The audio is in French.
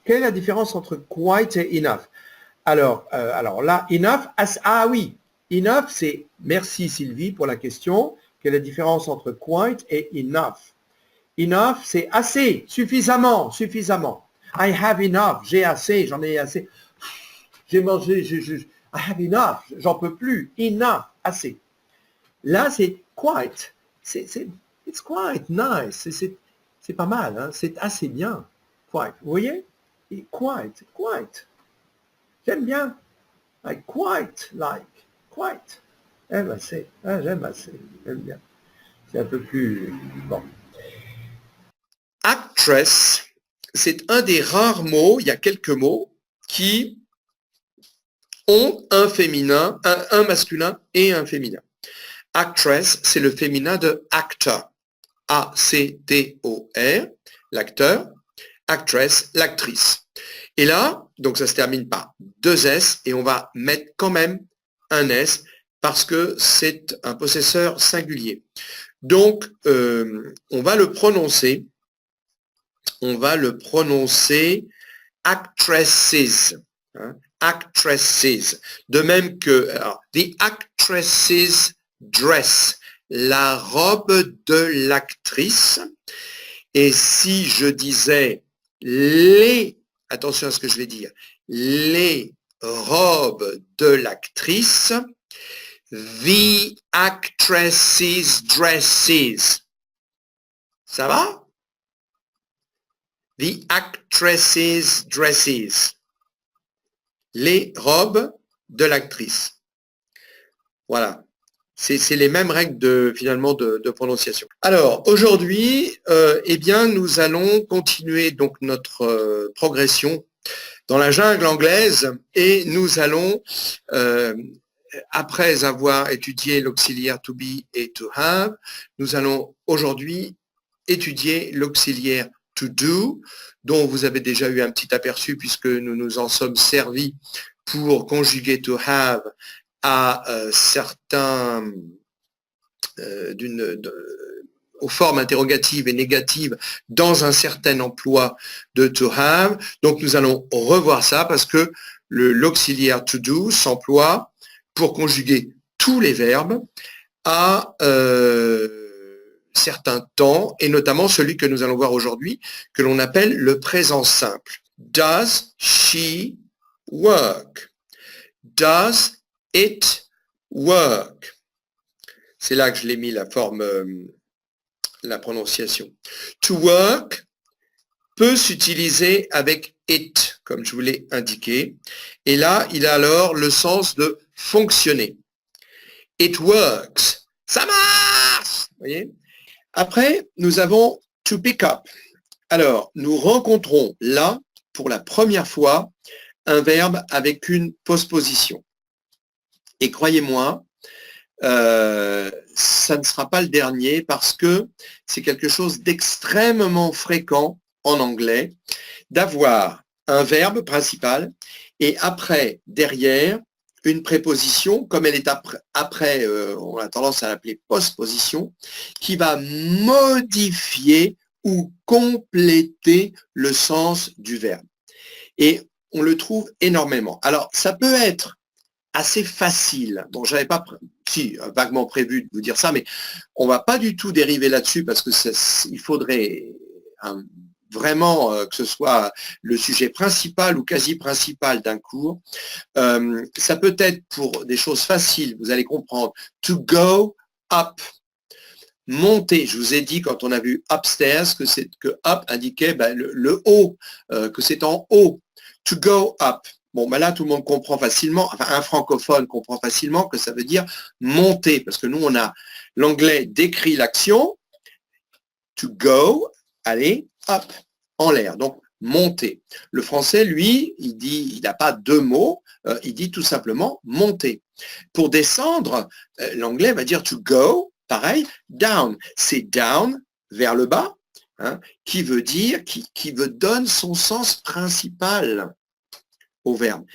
quelle est la différence entre quite et enough? Alors là, enough, ah oui, enough, c'est, merci Sylvie pour la question, quelle est la différence entre quite et enough? Enough, c'est assez, suffisamment, suffisamment. I have enough, j'ai assez, j'en ai assez. J'ai mangé, I have enough, j'en peux plus. Enough, assez. Là, c'est quite. It's quite nice. C'est pas mal, hein? C'est assez bien. Quite. Vous voyez? Quite, quite. J'aime bien. I quite like. Quite. J'aime assez. Ah, j'aime assez. J'aime bien. C'est un peu plus... Bon. Actress, c'est un des rares mots, il y a quelques mots, qui ont un féminin, un masculin et un féminin. Actress, c'est le féminin de actor. A-C-T-O-R, l'acteur. Actress, l'actrice. Et là, donc ça se termine par deux S et on va mettre quand même un S parce que c'est un possesseur singulier. Donc, on va le prononcer actresses. Hein, actresses. De même que alors, the actresses dress, la robe de l'actrice. Et si je disais attention à ce que je vais dire, les robes de l'actrice, the actresses dresses. Ça va? The actresses dresses. Les robes de l'actrice. Voilà. C'est les mêmes règles finalement de prononciation. Alors aujourd'hui, eh bien, nous allons continuer donc notre progression dans la jungle anglaise et nous allons, après avoir étudié l'auxiliaire to be et to have, nous allons aujourd'hui étudier l'auxiliaire to do, dont vous avez déjà eu un petit aperçu puisque nous nous en sommes servis pour conjuguer to have à certains aux formes interrogatives et négatives dans un certain emploi de to have. Donc nous allons revoir ça parce que l'auxiliaire to do s'emploie pour conjuguer tous les verbes à certains temps, et notamment celui que nous allons voir aujourd'hui, que l'on appelle le présent simple. Does she work? Does it work? C'est là que je l'ai mis la forme, la prononciation. To work peut s'utiliser avec it, comme je vous l'ai indiqué. Et là, il a alors le sens de fonctionner. It works. Ça marche! Vous voyez? Après, nous avons to pick up. Alors, nous rencontrons là, pour la première fois, un verbe avec une postposition. Et croyez-moi, ça ne sera pas le dernier parce que c'est quelque chose d'extrêmement fréquent en anglais d'avoir un verbe principal et après, derrière, une préposition, comme elle est après on a tendance à l'appeler postposition, qui va modifier ou compléter le sens du verbe. Et on le trouve énormément. Alors, ça peut être assez facile. Bon, j'avais pas, vaguement prévu de vous dire ça, mais on va pas du tout dériver là-dessus parce que il faudrait vraiment que ce soit le sujet principal ou quasi principal d'un cours. Ça peut être pour des choses faciles, vous allez comprendre. To go up. Monter, je vous ai dit quand on a vu upstairs que up indiquait le haut, que c'est en haut. To go up. Bon, là, tout le monde comprend facilement, enfin, un francophone comprend facilement que ça veut dire monter, parce que nous, on a l'anglais décrit l'action, to go, aller, up, en l'air, donc monter. Le français, lui, il n'a pas deux mots, il dit tout simplement monter. Pour descendre, l'anglais va dire to go, pareil, down. C'est down, vers le bas, hein, qui veut dire, qui donne son sens principal au verbe.